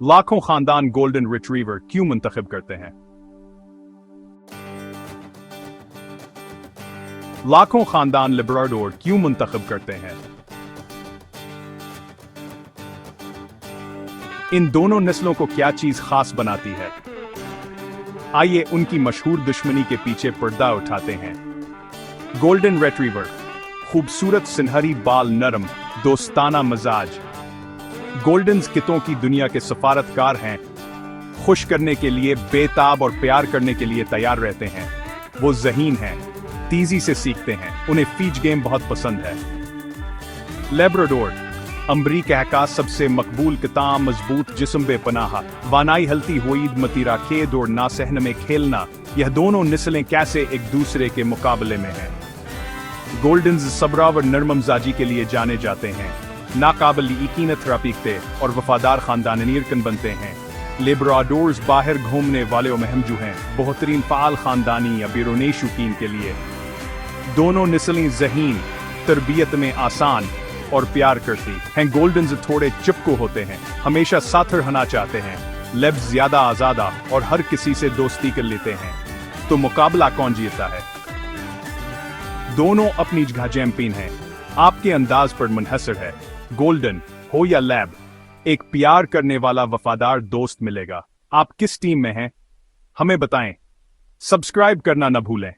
लाखों खानदान golden retriever क्यों मुंतखब करते हैं? लाखों खानदान लेब्राडोर क्यों मुंतखब करते हैं? इन दोनों नस्लों को क्या चीज खास बनाती है? आइए उनकी मशहूर दुश्मनी के पीछे पर्दा उठाते हैं। गोल्डन रिट्रीवर, खूबसूरत सिनहरी बाल, नरम दोस्ताना मजाज। गोल्डन्स कितों की दुनिया के सफारतकार हैं। खुश करने के लिए बेताब और प्यार करने के लिए तैयार रहते हैं। वो ज़हीन हैं, तेजी से सीखते हैं, उन्हें फीज गेम बहुत पसंद है। लेब्राडोर, अमरीका का सबसे मकबूल किता, मजबूत जिस्म बेपनाह, वानाई हलती हुई मतीरा खेद और नासहन में खेलना। यह दोनों नस्लें कैसे एक दूसरे के मुकाबले में हैं। गोल्डन्स सब्रावर नरममजाजी के लिए जाने जाते हैं, नाकाबिल यकीनत रफीकते और वफादार खानदान नीरकन बनते हैं। लेब्राडोर्स बाहर घूमने वाले महमजू हैं, बेहतरीन फाल खानदानी या बैरूनी शौकीन के लिए। दोनों नस्लें ज़हीन, तरबियत में आसान और प्यार करती हैं। गोल्डन्स थोड़े चिपको होते हैं, हमेशा साथ रहना चाहते हैं। लेब्स ज्यादा आजादा और हर किसी से दोस्ती कर लेते हैं। तो मुकाबला कौन जीतता है? दोनों अपनी जगह चैंपियन हैं, आपके अंदाज पर मुनहसर है। गोल्डन हो या लैब, एक प्यार करने वाला वफादार दोस्त मिलेगा। आप किस टीम में हैं? हमें बताएं। सब्सक्राइब करना न भूलें।